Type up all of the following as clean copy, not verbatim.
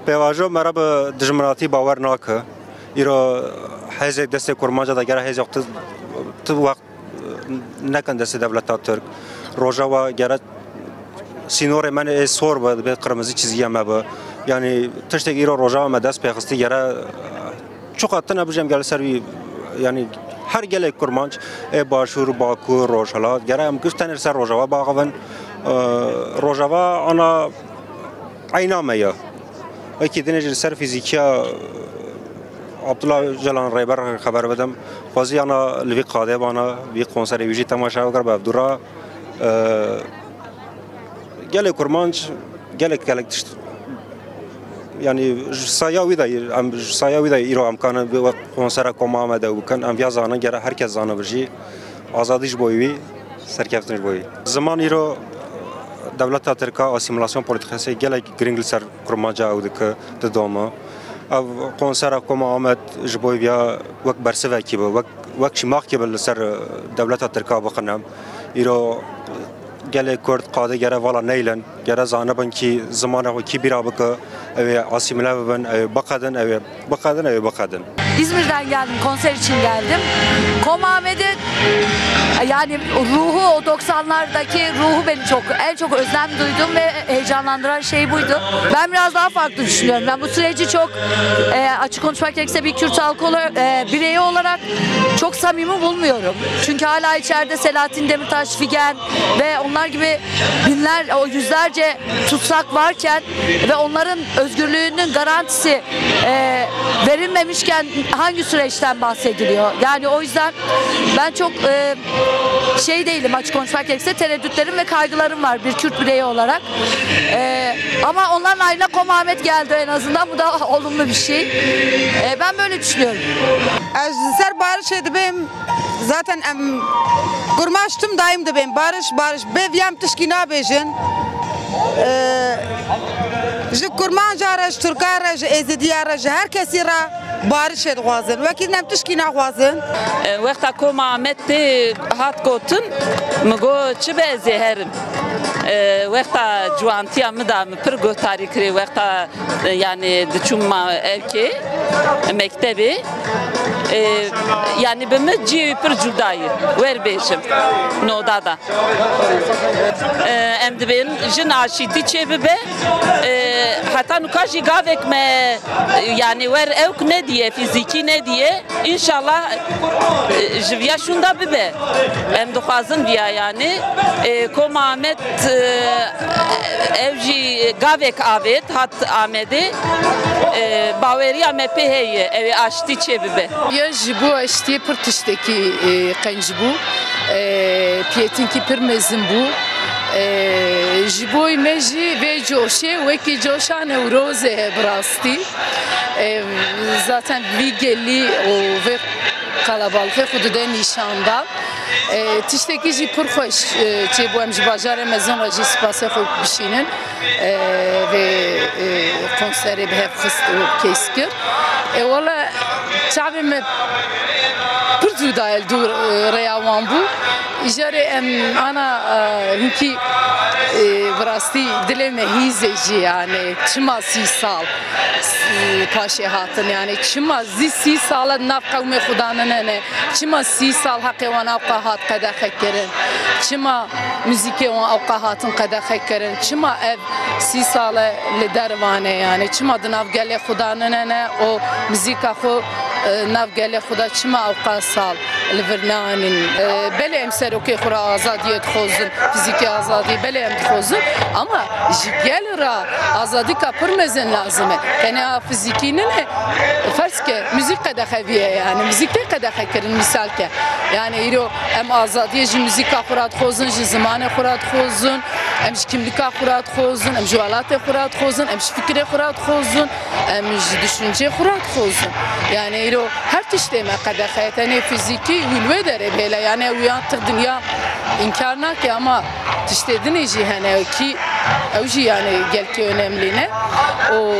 پیواژو مرا به دژمناتی باور ناکه ایرو حزب دست کرمانجا دا گره حزب تو وقت نکن دست دولت ترک روجاوا گره سینور من سور به قرمزی چیزی هم با یعنی تشتک ایرو روجاوا ما دست پیخستی گره چقدر نبودم گله سروی یعنی هر گله کرمانج باشور باکو روشالات گره هم گفتن سر روجاوا باقون روجاوا آنا عینامه اکی دنیج سر فیزیکیا عبدالله جلان ریبر خبر بدم خوازی آنا لوی قاده بانا وی کنسر ویجی تماشا وکر به عبدالله گله کرمانج گله تشت يعني سايا ويدا يرو امكان کنسر کوم آمده و کن ام بیا زانه گره هر کس زانه برجی آزادیش بویی سرکفتنش بویی زمان ایرو دولت ترکا اسیمولاسیون پولیتیکسی گله گرینگل سر کرمانجا او دک ددوما او کنسر کوم آمد جبوی بیا وک برسه کی با وک شماخ کی بل سر دولت ترکا بخنم ایرو گله کرد قاده گره والا نیلن گره زانه بن کی زمانه کی بیرا بک او اسیملا بن او بقادن İzmir'den geldim, konser için geldim. Kom Ahmet'in yani ruhu, o 90'lardaki ruhu beni en çok özlem duydum ve heyecanlandıran şey buydu. Ben biraz daha farklı düşünüyorum. Ben bu süreci çok açık konuşmak gerekirse bir Kürt halkı olarak, bireyi olarak çok samimi bulmuyorum. Çünkü hala içeride Selahattin Demirtaş, Figen ve onlar gibi o yüzlerce tutsak varken ve onların özgürlüğünün garantisi verilmemişken hangi süreçten bahsediliyor? Yani o yüzden ben çok değilim, açık konuşmak gerekirse tereddütlerim ve kaygılarım var bir Kürt bireyi olarak. Ama onların ayrına Kom Ahmet geldi en azından. Bu da olumlu bir şey. Ben böyle düşünüyorum. Ser barış edibim. Zaten kurmaştım daim de ben barış beviyem tışkina bejin. Ji Kurmanca ra, ji Türka ra, ji Ezediya ra, ji herkesi ra barış edixwazin. Wekî nem tişkî naxwazin. Wexta Kom Ahmet tê hat gotin, min got çi be ez ê herim. Wexta ciwantiya min da min pir guhdarî kirî wexta yani diçûm evkê mektebê yani bi min cî pir cudayî werbêjim noda da. Em dibêjin jin aşîtî çê bibe heta nuka jî gavek me yani wer ewk nediye fîzîkî nediye inşallah ji viya şûn da bibe. Em dixwazin viya yani Kom Ahmet ev jî gavek avêt hat Amedê baweriya me pê heye ew ê aştî çê bibe. Ya ji bo aştiyê pir tiştekî qenc bû piyetînkî pir mezin bû ji bo me jî vê coşê wekî coşa Newrozê heye bi rastî zaten vî gelî û vê qelebalixê xwe dide nîşan da tiştekî jî pir xweş çêbû em ji bajarê mezin re jî spasê xwe bişînin vê konserê bi hev xist û kês kir wala çavê me pir zû dayel dû rêya wan bû îjarê em ana hinkî bi rastî dilê me hîzê jî yani çima 30 sal paşê hatin yani çima zî 30 sala nav qewmê xwe danine ne çima 30 sal heqê wan ewqa hat qedexek kirin çima müzîkê wan ewqa hatin qedexek kirin çima ev 30 sala li dervanê yani çima di nav gelê xwe danine ne o müzîka xwe nav gelê xwe da çima ewqa sal li vir neanîn belê em serokê xwe ra azadiyê dixwazin fîzîkî azadî belê em dixwazin ama ji gel ra azadîka pir mezin lazim e tenê fîzîkî nine ferz ke müzik qedexeviye yani müzîkê qedexe kirin misal ke yani îro em azadiyê ji müzîka xwe ra dixwazin ji zimanê xwe ra dixwazin em ji kimlîka xwe ra dixwazin em ji welatê xwe ra dixwazin em ji fikrê xwe ra dixwazin em ji düşüncê xwe ra dixwazin yani îro her tiştê me qedexe tenê fîzîkî wî li wê derê bêle yani wiyan tir dinya inkar nake ama tiştê dinê jî hene ki ew jî yani gelkî önemli ne o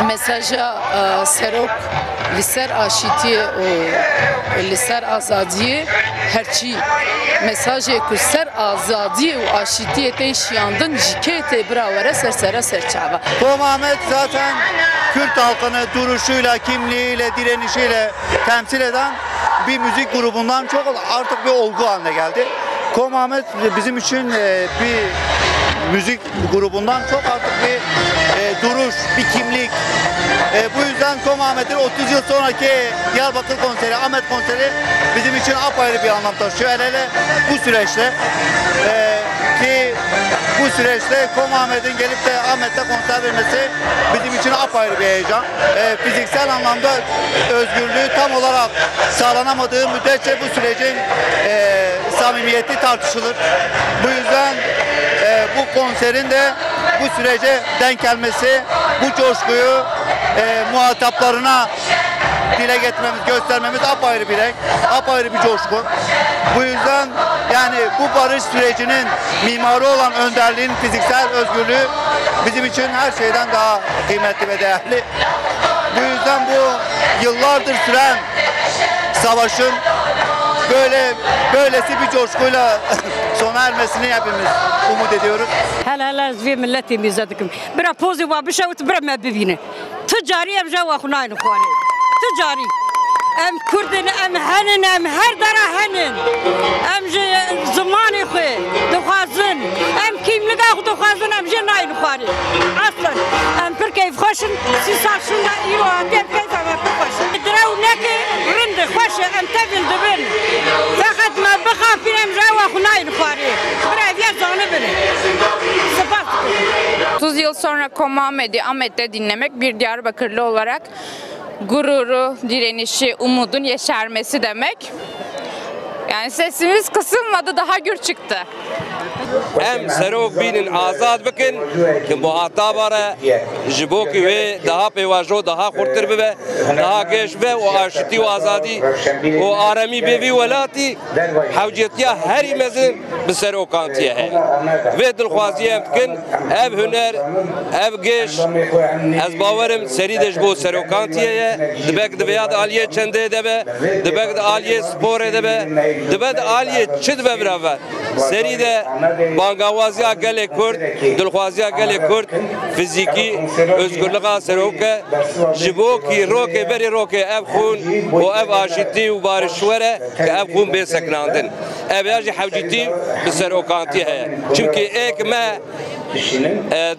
mesaja serok لسر آشتی و لسر آزادی هرچی mesaj ku ser azadiye ve aşitiyete şiandın jikete bravara sersera serçava. Komamet zaten Kürt halkını duruşuyla, kimliğiyle, direnişiyle temsil eden bir müzik grubundan çok artık bir olgu haline geldi. Komamet bizim için bir müzik grubundan çok artık bir duruş, bir kimlik. Bu yüzden Komamet'in 30 yıl sonraki Diyarbakır konseri, Ahmet konseri bizim için apayrı bir anlam taşıyor. Hele bu süreçte ki bu süreçte Komamet'in gelip de Ahmet'te konser vermesi bizim için apayrı bir heyecan. Fiziksel anlamda özgürlüğü tam olarak sağlanamadığı müddetçe bu sürecin samimiyeti tartışılır. Bu yüzden bu konserin de bu sürece denk gelmesi, bu coşkuyu muhataplarına dile getirmemiz, göstermemiz apayrı bir renk, apayrı bir coşku. Bu yüzden yani bu barış sürecinin mimarı olan önderliğin fiziksel özgürlüğü bizim için her şeyden daha kıymetli ve değerli. Bu yüzden bu yıllardır süren savaşın böylesi bir coşkuyla sona ermesini hepimiz umut ediyoruz. Hala zvi milletimize dikim. Bira pozi va bişavut bira me bibine. Ticari em java xunayın xwari. Ticari. Em Kurdin em henin em her dara henin. Em ji zamanı xwe dixwazin. Em kimliga xwe dixwazin em ji nayın xwari. Aslan em pir keyf xweşin. Sîsal şunda îro hatin keyfa me pir xweşin. Diraw nekê rinde xweş e em tevin dibin. Fakat me bixafin em java xunayın xwari. Bira ev zanibin. 30 yıl sonra Komamedi Ahmet'te dinlemek bir Diyarbakırlı olarak gururu, direnişi, umudun yeşermesi demek. Yani sesimiz kısılmadı, daha gür çıktı. Em serok binin azad bikin ki muhatabara jiboki ve daha pevajo daha kurtir be daha geç ve o aşiti o azadi o arami bevi velati havcetiya her imezin bi serokantiye he ve dilxwaziye bikin ev hüner ev geç ez bawerim seri de bu serokantiye dibek dibiyad aliye çende debe dibek aliye spor debe dibek aliye çid ve beraber seri de bangavaziya gele Kurd, dilxwaziya gele Kurd, fiziki özgürlüğe seroke, jiboki roke beri roke ev xun o ev aşiti u barışvere ki ev xun beseknandın. Ev yaji havciti bi serokanti heye. Çünkü ek me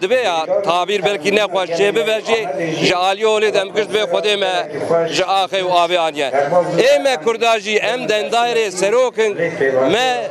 dibe ya tabir belki ne xoş cebi veji jali ole dem kırd be xode me jaxe u abi aniye. Eme kurdaji em dendaire serokin me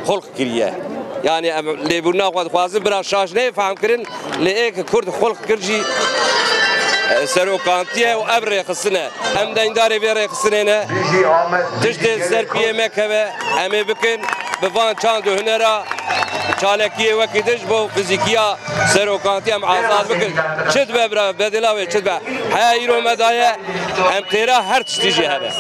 xulq kiriye. Yani leburna xwad xwazin bira şaş ne fهم kirin le ek Kurd xulq kirji serokantiye u ev rexisine em dendare ve rexisine ne tişte serpiye mekeve eme bikin bivan çand hünera çalekiye vekidiş bu fizikiya serokantiye em azad bikin çid be bira bedela ve çid be hayro medaya em tera her tiştici hebe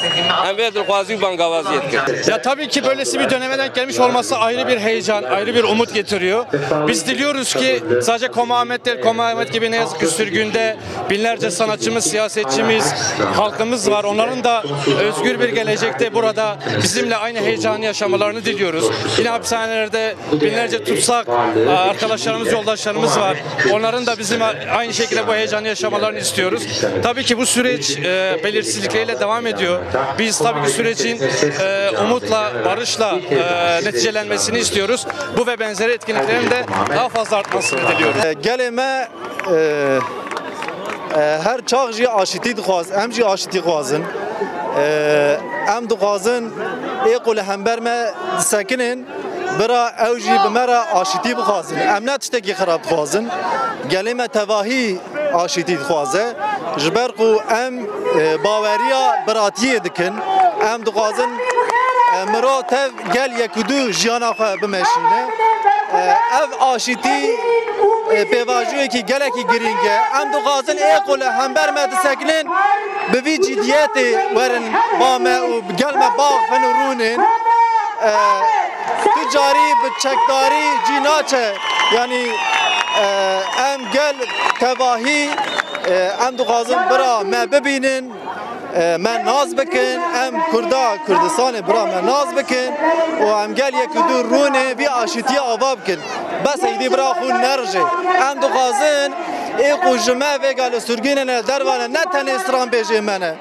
em ve dilxwazi bangavaziyet kir. Ya tabii ki böylesi bir döneme denk gelmiş olması ayrı bir heyecan, ayrı bir umut getiriyor. Biz diliyoruz ki sadece Komamet değil, Komamet gibi ne yazık ki sürgünde binlerce sanatçımız, siyasetçimiz, halkımız var. Onların da özgür bir gelecekte burada bizimle aynı heyecanı yaşamalarını diliyoruz. Yine hapishanelerde binlerce tutsak arkadaşlarımız, yoldaşlarımız var. Onların da bizim aynı şekilde bu heyecanı yaşamalarını istiyoruz. Tabii ki bu süreç belirsizlikleriyle devam ediyor. Biz tabii ki sürecin umutla, barışla neticelenmesini istiyoruz. Bu ve benzeri etkinliklerin de daha fazla artmasını diliyoruz. Geleme her çağ jî aşitî dixwaz, em jî aşitî xwazin. Em dixwazin êqo li hember me disekinin bira ew jî bi me re aşitî bixwazin. Em ne tiştekî xirab dixwazin. Gelê me tevahî aşitî dixwaze. Ji ber ku em baweriya biratiyê dikin. Em dixwazin mirov tev gel yekûdû jiyana xwe bimeşîne. Ev aşitî pêvajiyekî gelekî giring e. Em dixwazin êqo li hember me disekinin bi vî ciddiyetê werin ba me û gel me baxin û rûnin. Tu carî bi çekdarî cî naçe. Yani em gel tevahî em dixwazin bira me bibînin من ناز بکن ام کردا کردستان برا من ناز بکن و ام گل یک دو رونه بی آشتی آباب کن بس ایدی برا خون نرجه ام دو غازن ایقو جمعه وگل سرگین نه دروانه نه تن استران بیجه منه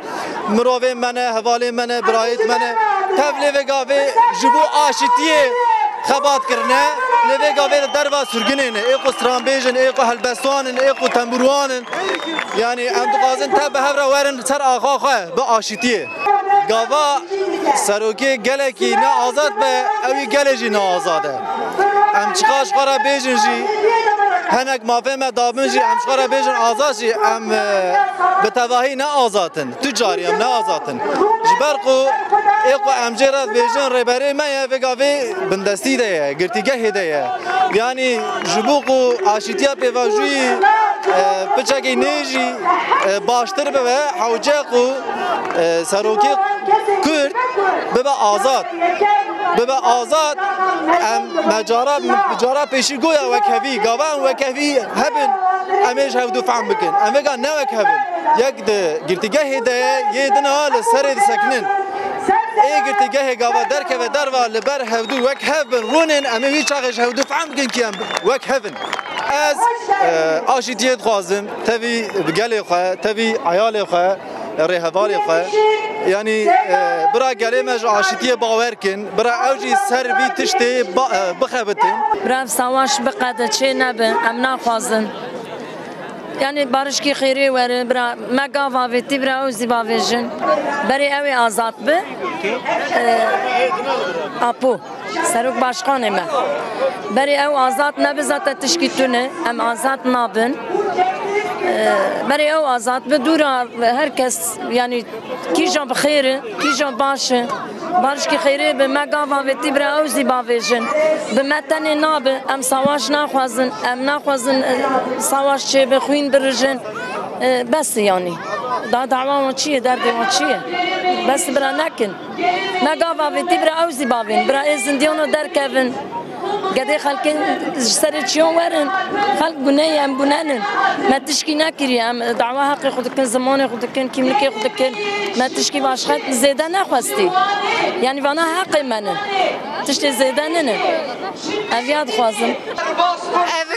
مروه منه حواله منه برایت منه تبلی وگاوه جبو آشتیه خبات کرنه لوی گاوه دروا سرگینه ایقو استران بیجن ایقو هلبستانن ایقو تنبروانن yani em dixwazin te bi hev re werin ser axa xwe bi aşîtiyê. Gava serokê gelekî ne azad be ew ê gelê jî ne azad e. Em çiqa ji xwe re bêjin jî henek mafê me dabin jî em ji xwe re bêjin azad jî em bi tevahî ne azatin. Tu carî em ne azatin. Ji ber ku ê ku em jê re bêjin rêberê me ye vê gavê bindestî de ye, girtîgehê de ye. Yani ji bo ku aşîtiya pêvajiyî piçekî nê jî baştir bibe hewce ku serokê Kurd bibe azad. Bibe azad em mecara pêşî goya wekhevî gavan wekhevî hebin em ê ji hev dû fehm bikin. Em vêga ne wekhevin. Yek di girtîgehê de ye yê din ha li serê disekinin. Ê girtîgehê gava derkeve derva li ber hevdû wekhev bin rûnên em ê wî çaxê ji hevdû fehm bikin ki em wekhevin. Ez aşîtiyê dixwazim tevî bi gelê xwe, tevî eyalê xwe, rêhevalê xwe yani bira gelê me ji aşîtiyê bawer kin, bira ew jî ser vî tiştê bixebitin. Bira ev savaş biqede çê nebe, em naxwazin. Yani barışkî xêrê were, bira me gav avêtî, bira ew zî bavêjin. Berê ew ê azad bi. Apo, serok başkanê me. Berê ew azad nebe zate tişkî tune, em azad nabin. Berê ew azad bi dûra herkes yani kîjan bi xêr e, kîjan baş e. Barışkî xêrê bi me gav avêtî, bira ew zî bavêjin. Bi me tenê nabe, em sawaş naxwazin, em naxwazin sawaş çê bi xwîn birijin. Bes yani. Da dava wan çi ye, derdê wan çi ye? Bes bira nekin. Me gav avêtî, bira ew zî bavên, bira ê zindiyana derkevin. Gedê xelkên ji serê çiyan werin, xelk guneyê em gunenin. Me tişkî nekiriye, em dava heqê xwe dikin, zimanê xwe dikin, kîmlikê xwe dikin. Me tişkî başxet zêde nexwestî. Yani vana heqê me nin. Tiştê zêde ninin. Ev ya dixwazim.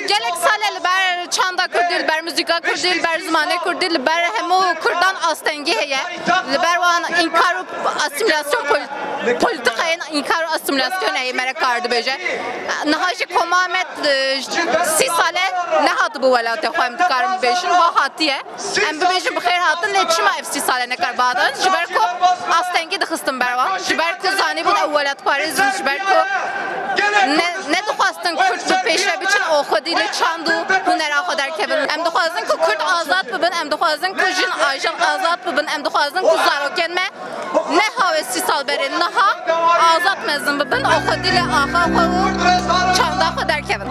Gelek sale li ber çanda Kurdî, li ber müzîka Kurdî, li ber zimanê Kurdî, li ber hemû Kurdan astengî heye. Li ber wan înkar û asimilasyon politikayên înkar û asimilasyon heye me re kar dibêje. Niha jî Komamet 30 sale nehat bu welatê xwe em dikarin bibêjin, wa hatiye. Em bibêjin bi xêr hatin lê çima ev 30 sale nekar badin? Ji ber ku astengî dixistin ber wan. Ji ber ku zanîbûn ew welatparêzin, ji ber ku ne dixwastin Kurd bi pêşve biçin û xwedî li çand û hunera xwe derkevin. Em dixwazin ku Kurd azad bibin, em dixwazin ku jin ajan azad bibin, em dixwazin ku zarokên me ne havê 30 sal berê niha azad mezin bibin û xwedî li axa xwe û çanda xwe derkevin.